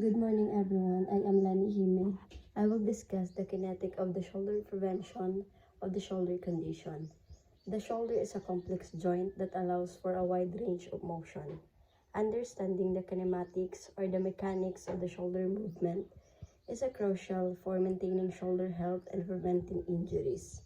Good morning, everyone. I am Lani Hime. I will discuss the kinetic of the shoulder prevention of the shoulder condition. The shoulder is a complex joint that allows for a wide range of motion. Understanding the kinematics or the mechanics of the shoulder movement is crucial for maintaining shoulder health and preventing injuries.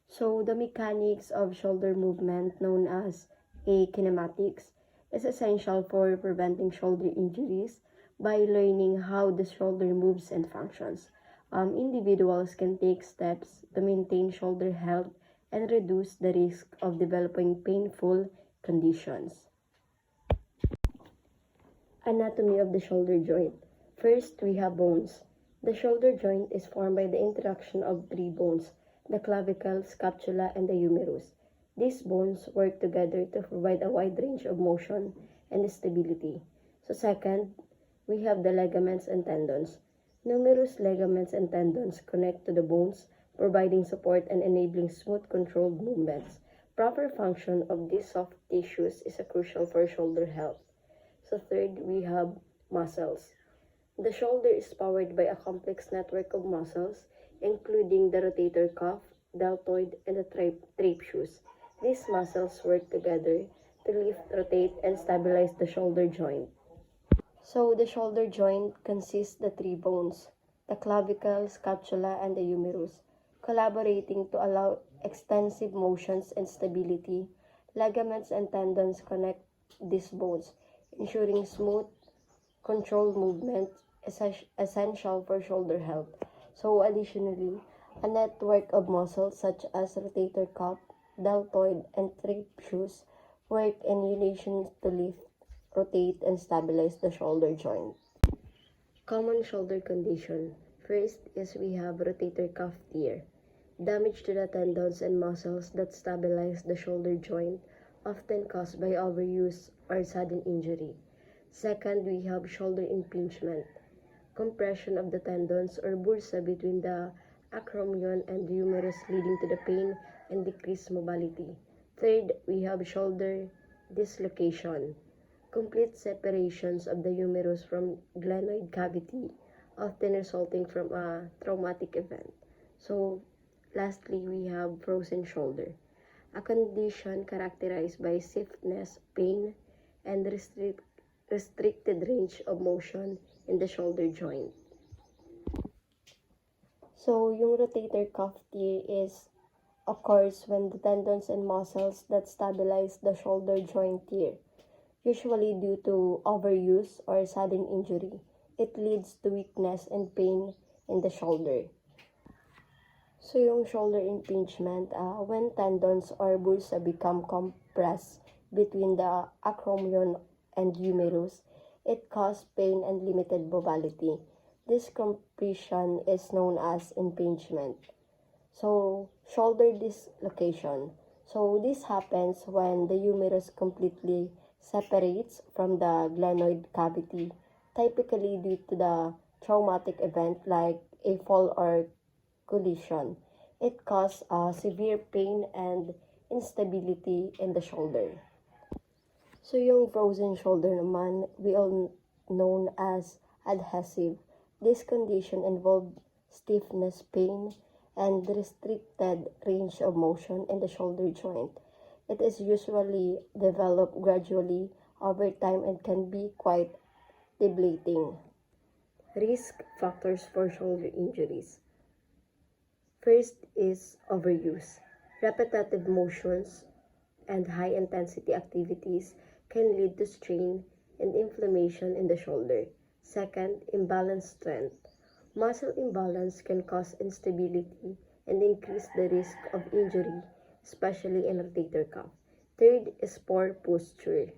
So, the mechanics of shoulder movement, known as a kinematics, is essential for preventing shoulder injuries by learning how the shoulder moves and functions. Individuals can take steps to maintain shoulder health and reduce the risk of developing painful conditions. Anatomy of the shoulder joint. First, we have bones. The shoulder joint is formed by the interaction of three bones: the clavicle, scapula, and the humerus. These bones work together to provide a wide range of motion and stability. So second, we have the ligaments and tendons. Numerous ligaments and tendons connect to the bones, providing support and enabling smooth, controlled movements. Proper function of these soft tissues is crucial for shoulder health. So third, we have muscles. The shoulder is powered by a complex network of muscles, including the rotator cuff, deltoid, and the trapezius. These muscles work together to lift, rotate, and stabilize the shoulder joint. So the shoulder joint consists the three bones, the clavicle, scapula, and the humerus, collaborating to allow extensive motions and stability. Ligaments and tendons connect these bones, ensuring smooth, controlled movement essential for shoulder health. So additionally, a network of muscles such as rotator cuff, deltoid, and trapezius work in unison to lift, rotate, and stabilize the shoulder joint. Common shoulder condition. First is we have rotator cuff tear. Damage to the tendons and muscles that stabilize the shoulder joint, often caused by overuse or sudden injury. Second, we have shoulder impingement. Compression of the tendons or bursa between the acromion and humerus, leading to the pain and decreased mobility. Third, we have shoulder dislocation. Complete separations of the humerus from glenoid cavity, often resulting from a traumatic event. So, lastly, we have frozen shoulder, a condition characterized by stiffness, pain, and restricted range of motion in the shoulder joint. So, yung rotator cuff tear occurs when the tendons and muscles that stabilize the shoulder joint tear, usually due to overuse or sudden injury. It leads to weakness and pain in the shoulder. So, yung shoulder impingement, when tendons or bursa become compressed between the acromion and humerus, it causes pain and limited mobility. This compression is known as impingement. So, shoulder dislocation. So, this happens when the humerus completely separates from the glenoid cavity, typically due to the traumatic event like a fall or collision. It causes severe pain and instability in the shoulder. So yung frozen shoulder naman, we all known as adhesive. This condition involves stiffness, pain, and restricted range of motion in the shoulder joint. It is usually developed gradually over time and can be quite debilitating. Risk factors for shoulder injuries. First is overuse. Repetitive motions and high-intensity activities can lead to strain and inflammation in the shoulder. Second, imbalanced strength. Muscle imbalance can cause instability and increase the risk of injury, especially in rotator cuff. Third is poor posture.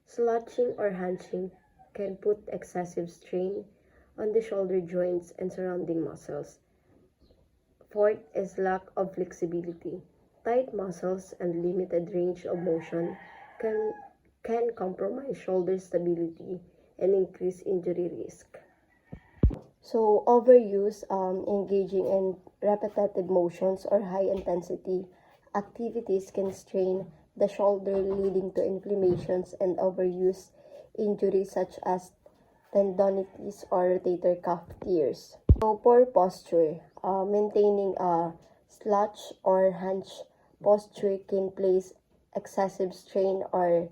Slouching or hunching can put excessive strain on the shoulder joints and surrounding muscles. Fourth is lack of flexibility. Tight muscles and limited range of motion can compromise shoulder stability and increase injury risk. So, overuse, engaging in repetitive motions or high-intensity activities can strain the shoulder, leading to inflammations, and overuse injuries such as tendonitis or rotator cuff tears. So, poor posture. Maintaining a slouch or hunch posture can place excessive strain on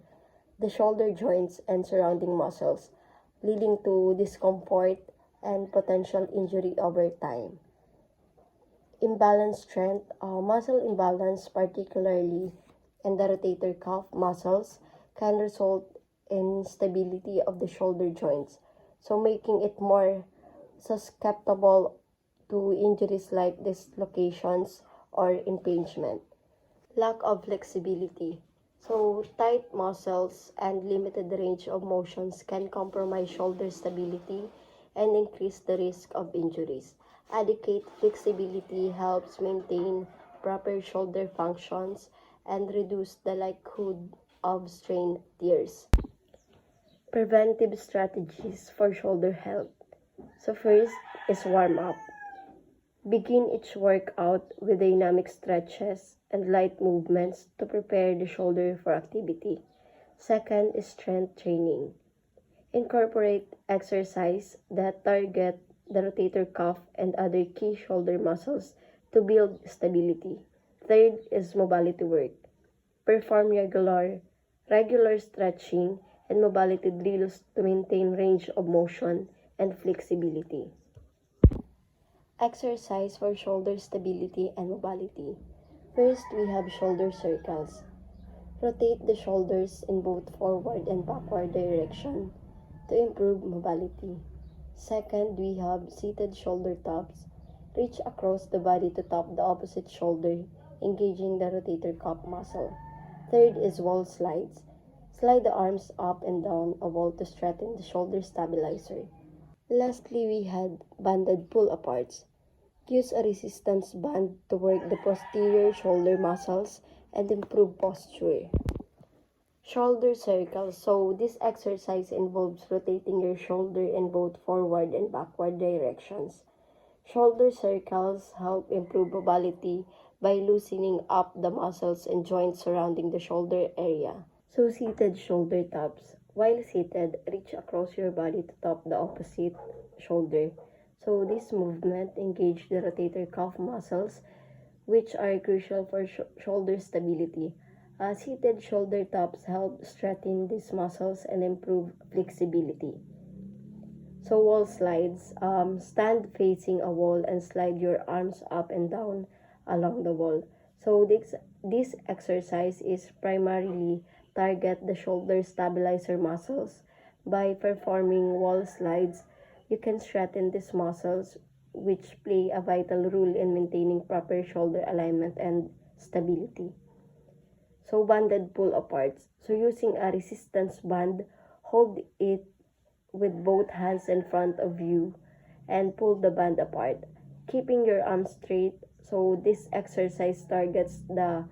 the shoulder joints and surrounding muscles, leading to discomfort and potential injury over time. Imbalanced strength, muscle imbalance, particularly in the rotator cuff muscles, can result in instability of the shoulder joints, so making it more susceptible to injuries like dislocations or impingement. Lack of flexibility. So, tight muscles and limited range of motions can compromise shoulder stability and increase the risk of injuries. Adequate flexibility helps maintain proper shoulder functions and reduce the likelihood of strain tears. Preventive strategies for shoulder health. So first is warm up. Begin each workout with dynamic stretches and light movements to prepare the shoulder for activity. Second is strength training. Incorporate exercise that target the rotator cuff and other key shoulder muscles to build stability. Third is mobility work. Perform regular stretching and mobility drills to maintain range of motion and flexibility. Exercise for shoulder stability and mobility. First, we have shoulder circles. Rotate the shoulders in both forward and backward direction to improve mobility. Second, we have seated shoulder taps. Reach across the body to tap the opposite shoulder, engaging the rotator cuff muscle. Third is wall slides. Slide the arms up and down a wall to strengthen the shoulder stabilizer. Lastly, we had banded pull-aparts. Use a resistance band to work the posterior shoulder muscles and improve posture. Shoulder circles. So this exercise involves rotating your shoulder in both forward and backward directions. Shoulder circles help improve mobility by loosening up the muscles and joints surrounding the shoulder area. So seated shoulder taps. While seated, reach across your body to tap the opposite shoulder. So this movement engages the rotator cuff muscles, which are crucial for shoulder stability. Seated shoulder taps help strengthen these muscles and improve flexibility. So wall slides. Stand facing a wall and slide your arms up and down along the wall. So this exercise is primarily target the shoulder stabilizer muscles. By performing wall slides, you can strengthen these muscles, which play a vital role in maintaining proper shoulder alignment and stability. So banded pull-aparts. So using a resistance band, hold it with both hands in front of you and pull the band apart, keeping your arms straight. So this exercise targets the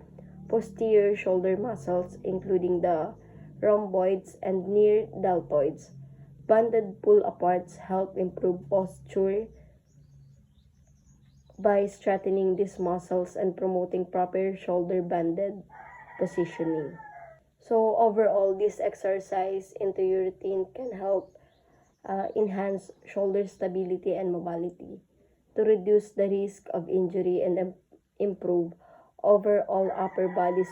posterior shoulder muscles, including the rhomboids and near deltoids. Banded pull-aparts help improve posture by strengthening these muscles and promoting proper shoulder banded positioning. So overall, this exercise into your routine can help enhance shoulder stability and mobility to reduce the risk of injury and improve overall upper body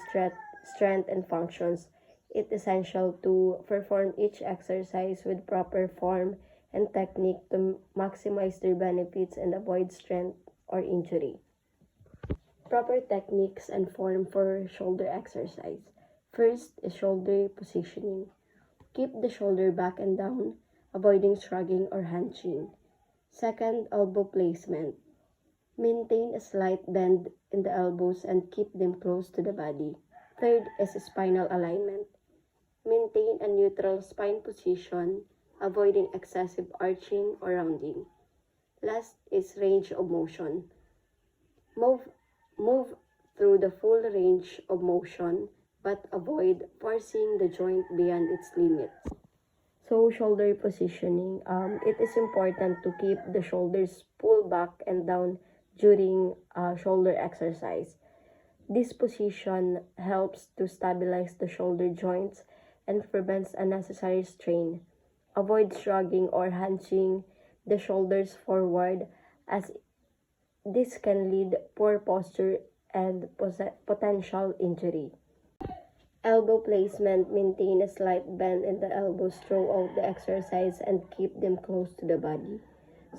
strength and functions. It's essential to perform each exercise with proper form and technique to maximize their benefits and avoid strength or injury. Proper techniques and form for shoulder exercise. First is shoulder positioning. Keep the shoulder back and down, avoiding shrugging or hunching. Second, elbow placement. Maintain a slight bend in the elbows and keep them close to the body. Third is spinal alignment. Maintain a neutral spine position, avoiding excessive arching or rounding. Last is range of motion. Move through the full range of motion, but avoid forcing the joint beyond its limits. So shoulder positioning. It is important to keep the shoulders pulled back and down during shoulder exercise. This position helps to stabilize the shoulder joints and prevents unnecessary strain. Avoid shrugging or hunching the shoulders forward, as this can lead poor posture and potential injury. Elbow placement: maintain a slight bend in the elbows throughout the exercise and keep them close to the body.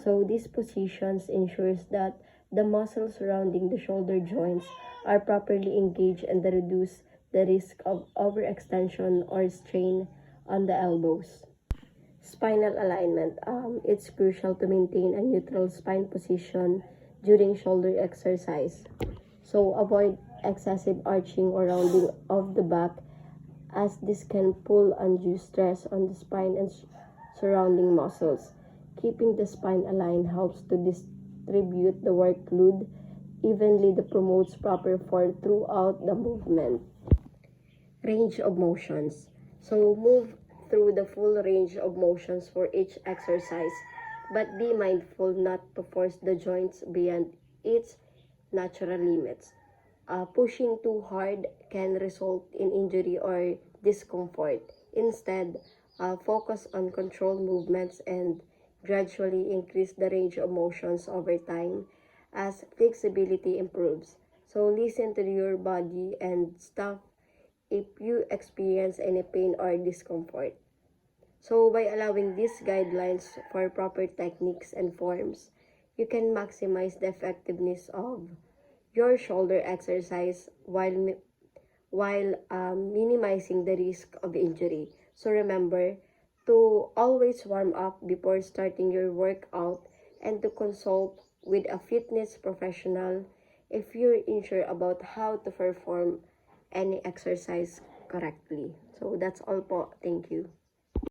So these positions ensures that the muscles surrounding the shoulder joints are properly engaged and reduce the risk of overextension or strain on the elbows. Spinal alignment. It's crucial to maintain a neutral spine position during shoulder exercise. So avoid excessive arching or rounding of the back, as this can pull undue stress on the spine and surrounding muscles. Keeping the spine aligned helps to distribute the workload evenly that promotes proper form throughout the movement. Range of motions. So move through the full range of motions for each exercise, but be mindful not to force the joints beyond its natural limits. Pushing too hard can result in injury or discomfort. Instead, focus on controlled movements and gradually increase the range of motions over time as flexibility improves. So listen to your body and stop if you experience any pain or discomfort. So by allowing these guidelines for proper techniques and forms, you can maximize the effectiveness of your shoulder exercise while minimizing the risk of injury. So remember to always warm up before starting your workout and to consult with a fitness professional if you're unsure about how to perform any exercise correctly. So that's all po. Thank you.